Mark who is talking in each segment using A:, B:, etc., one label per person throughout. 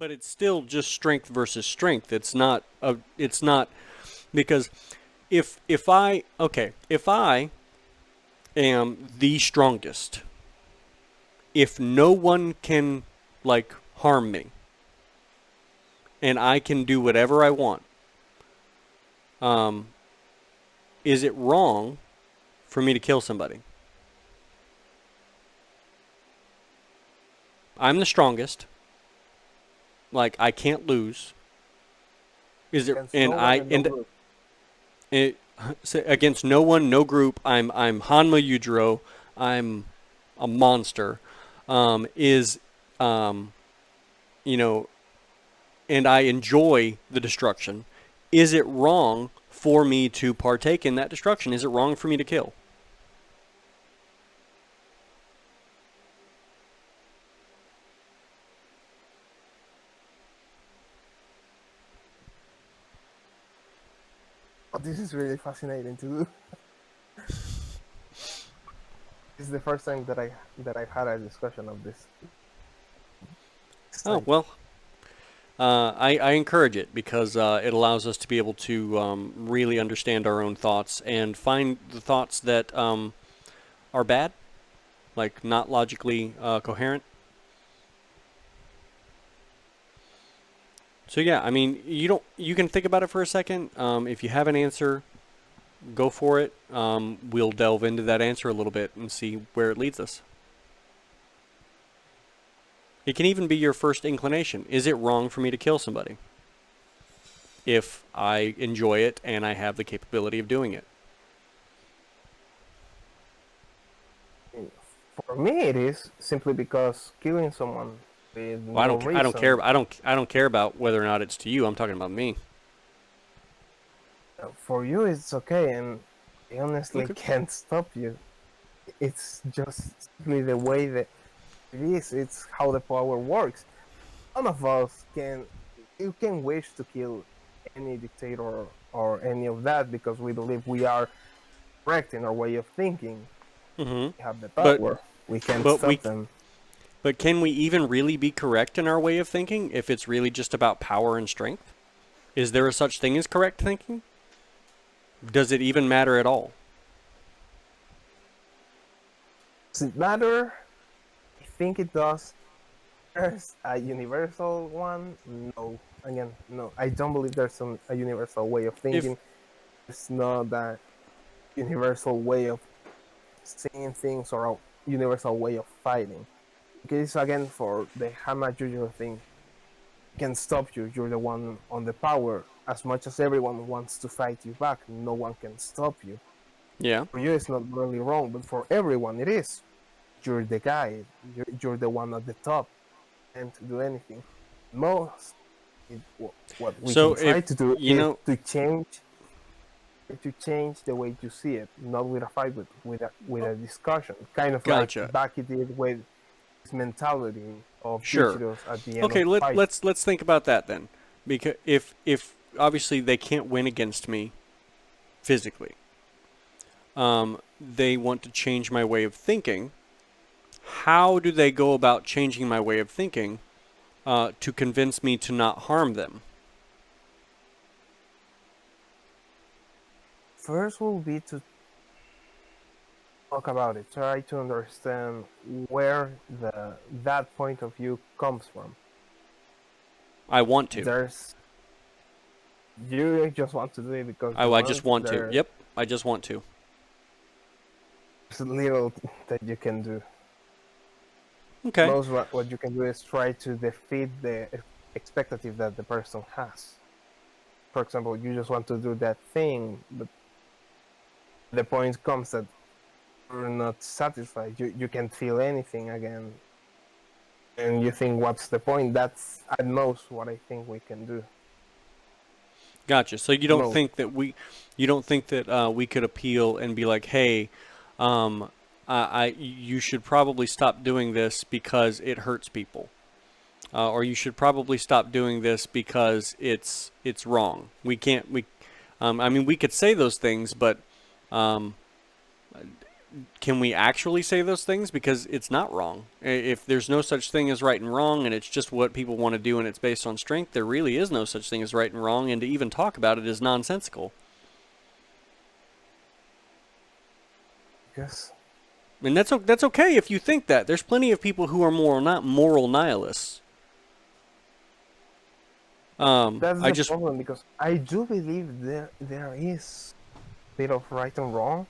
A: But it's still just strength versus strength. It's not a. It's not because if I am the strongest, if no one can like harm me, and I can do whatever I want, um, is it wrong for me to kill somebody? I'm the strongest. Like I can't lose. Is it?
B: Against
A: And
B: no one
A: I
B: and no
A: and
B: group.
A: it, against no one, no group. I'm Hanma Yujiro. I'm a monster. Is you know, and I enjoy the destruction. Is it wrong for me to partake in that destruction? Is it wrong for me to kill?
B: But this is really fascinating to do. This is the first time that I've had a discussion of this
A: Oh
B: type.
A: well, I encourage it because it allows us to be able to really understand our own thoughts and find the thoughts that are bad, like not logically coherent. So yeah, I mean, you don't. You can think about it for a second. If you have an answer, go for it. We'll delve into that answer a little bit and see where it leads us. It can even be your first inclination. Is it wrong for me to kill somebody if I enjoy it and I have the capability of doing it?
B: For me, it is simply because killing someone with
A: Well,
B: no
A: I don't care.
B: reason.
A: I don't care about whether or not it's to you. I'm talking about me.
B: For you, it's okay, and I honestly
A: Okay.
B: can't stop you. It's just simply the way that it is. It's how the power works. None of us can. You can wish to kill any dictator or any of that because we believe we are correct in our way of thinking.
A: Mm-hmm.
B: We have the
A: But
B: power. We can't
A: but we
B: stop them.
A: but can we even really be correct in our way of thinking if it's really just about power and strength? Is there a such thing as correct thinking? Does it even matter at all?
B: Does it matter? I think it does. There's a universal one. No, again, no. I don't believe there's a universal way of
A: If
B: thinking. It's not that universal way of seeing things or a universal way of fighting. Because again, for the Hanma Yujiro thing, can stop you. You're the one on the power. As much as everyone wants to fight you back, no one can stop you.
A: yeah.
B: For you, it's not really wrong, but for everyone, it is. You're the guy. You're the one at the top, and to do anything. Most what we
A: So
B: can try
A: if
B: to do
A: you
B: is
A: know,
B: to change the way you see it, not with a fight, but with a discussion. Kind of like
A: gotcha.
B: Baki did with his mentality of
A: Sure.
B: Yujiro's at the end of
A: Okay,
B: the fight.
A: let's think about that then. Because if obviously they can't win against me physically, they want to change my way of thinking. How do they go about changing my way of thinking to convince me to not harm them?
B: First will be to talk about it, try to understand where the that point of view comes from.
A: I want to.
B: There's you just want to do it because you
A: I just
B: want.
A: want to.
B: There's
A: Yep, I just want to.
B: little that you can do.
A: Okay.
B: Most what you can do is try to defeat the expectative that the person has. For example, you just want to do that thing, but the point comes that you're not satisfied. You can't feel anything again, and you think, "What's the point?" That's at most what I think we can do.
A: Gotcha. So
B: Most.
A: you don't think that we could appeal and be like, hey, you should probably stop doing this because it hurts people, or you should probably stop doing this because it's wrong. I mean, we could say those things, but um, can we actually say those things? Because it's not wrong. If there's no such thing as right and wrong, and it's just what people want to do, and it's based on strength, there really is no such thing as right and wrong. And to even talk about it is nonsensical.
B: Yes,
A: And that's okay if you think that. There's plenty of people who are not moral nihilists.
B: that's
A: I
B: the
A: just
B: problem because I do believe there is a bit of right and wrong.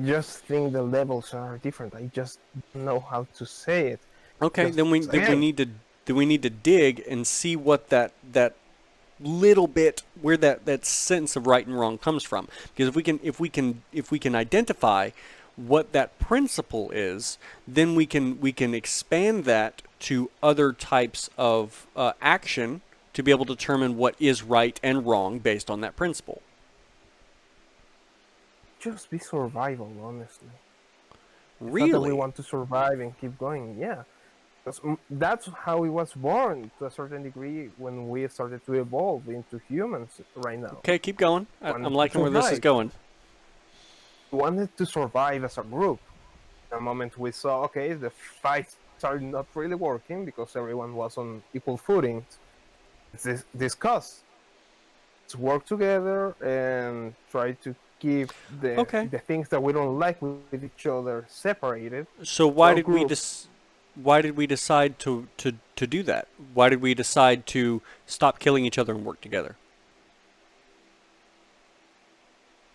B: Just think the levels are different. I just don't know how to say it.
A: okay.
B: Because
A: Then we
B: again,
A: need to dig and see what that little bit where that sense of right and wrong comes from. Because if we can identify what that principle is, then we can expand that to other types of action to be able to determine what is right and wrong based on that principle.
B: just be survival, honestly. It's not that we
A: Really?
B: want to survive and keep going. Yeah, because that's how we was born to a certain degree when we started to evolve into humans right now.
A: Okay, keep going. I'm
B: Wanted to
A: liking where this is
B: survive.
A: going.
B: We wanted to survive as a group. The moment we saw, okay, the fights are not really working because everyone was on equal footing. Let's discuss. Let's work together and try to keep
A: Okay.
B: the things that we don't like with each other separated.
A: So
B: Well, group.
A: why did we decide to do that? Why did we decide to stop killing each other and work together?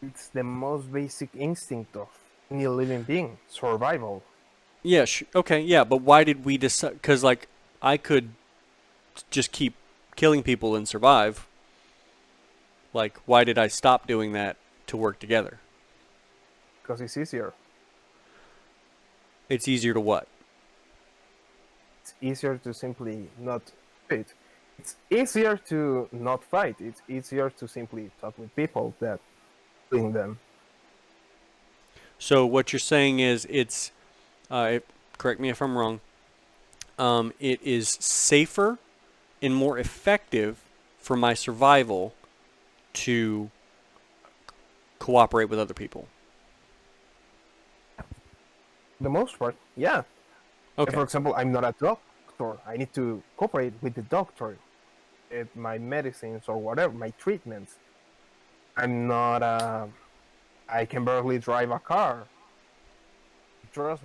B: It's the most basic instinct of any living being, survival.
A: Yeah, okay, yeah, but why did we decide? Because, like, I could just keep killing people and survive. Like, why did I stop doing that to work together?
B: Because it's easier.
A: It's easier to what?
B: It's easier to simply not fight. It's easier to not fight. It's easier to simply talk with people that doing them.
A: So, what you're saying is correct me if I'm wrong, it is safer and more effective for my survival to cooperate with other people.
B: The most part, yeah.
A: Okay.
B: For example, I'm not a doctor. I need to cooperate with the doctor at my medicines or whatever, my treatments. I'm not I can barely drive a car. Trust,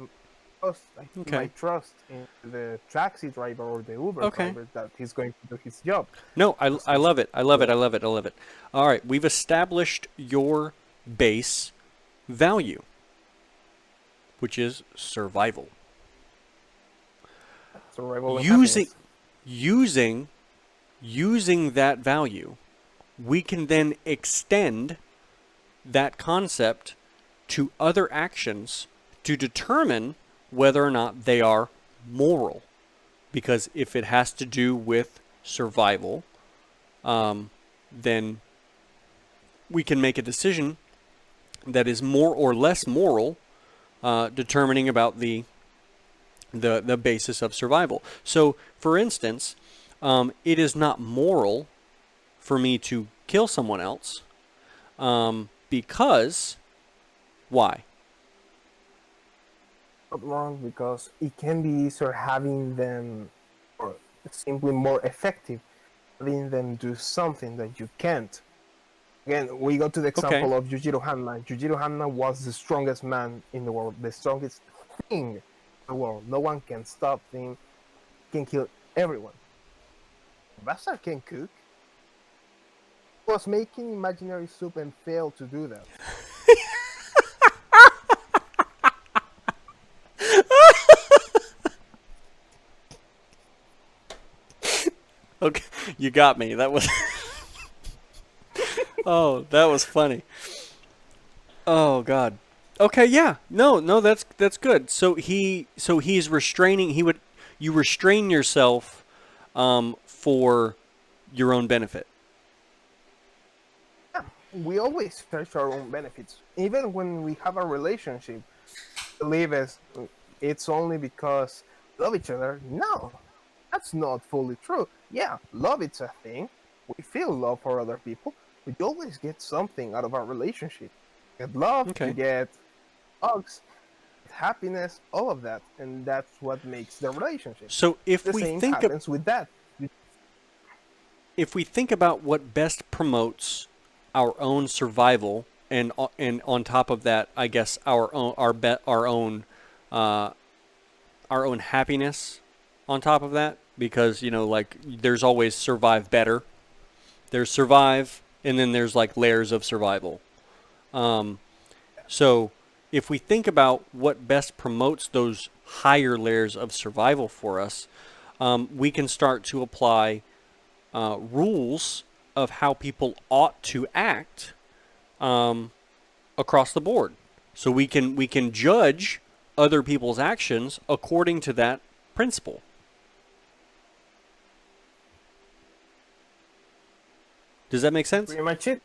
B: my
A: Okay.
B: trust in the taxi driver or the Uber
A: Okay.
B: driver that he's going to do his job.
A: No,
B: Because
A: I
B: it's
A: love it. I love it.
B: yeah,
A: I love it. I love it. All right, we've established your base value, which is survival.
B: survival and
A: Using
B: happiness.
A: using using that value, we can then extend that concept to other actions to determine whether or not they are moral. Because if it has to do with survival, then we can make a decision that is more or less moral, determining about the basis of survival. So, for instance, it is not moral for me to kill someone else, because why?
B: Not wrong because it can be easier having them, or simply more effective, having them do something that you can't. Again, we go to the
A: Okay.
B: example of Yujiro Hanma. Yujiro Hanma was the strongest man in the world, the strongest thing in the world. No one can stop him, can kill everyone. Bastard can cook. He was making imaginary soup and failed to do that.
A: Okay, you got me. That was oh, that was funny. Oh God. Okay, yeah. No, no, that's good. So he's restraining. He would you restrain yourself, for your own benefit.
B: Yeah, we always search our own benefits. Even when we have a relationship, believe it's only because we love each other. No, that's not fully true. Yeah, love it's a thing. We feel love for other people, but you always get something out of our relationship. You get love, you
A: Okay.
B: get bugs, happiness, all of that, and that's what makes the relationship.
A: So
B: The same happens with that.
A: if we think about what best promotes our own survival, and on top of that, I guess uh, our own happiness on top of that, because like there's always survive better. There's survive, and then there's like layers of survival. So if we think about what best promotes those higher layers of survival for us, we can start to apply rules of how people ought to act across the board. So we can judge other people's actions according to that principle. Does that make sense?
B: Pretty much it.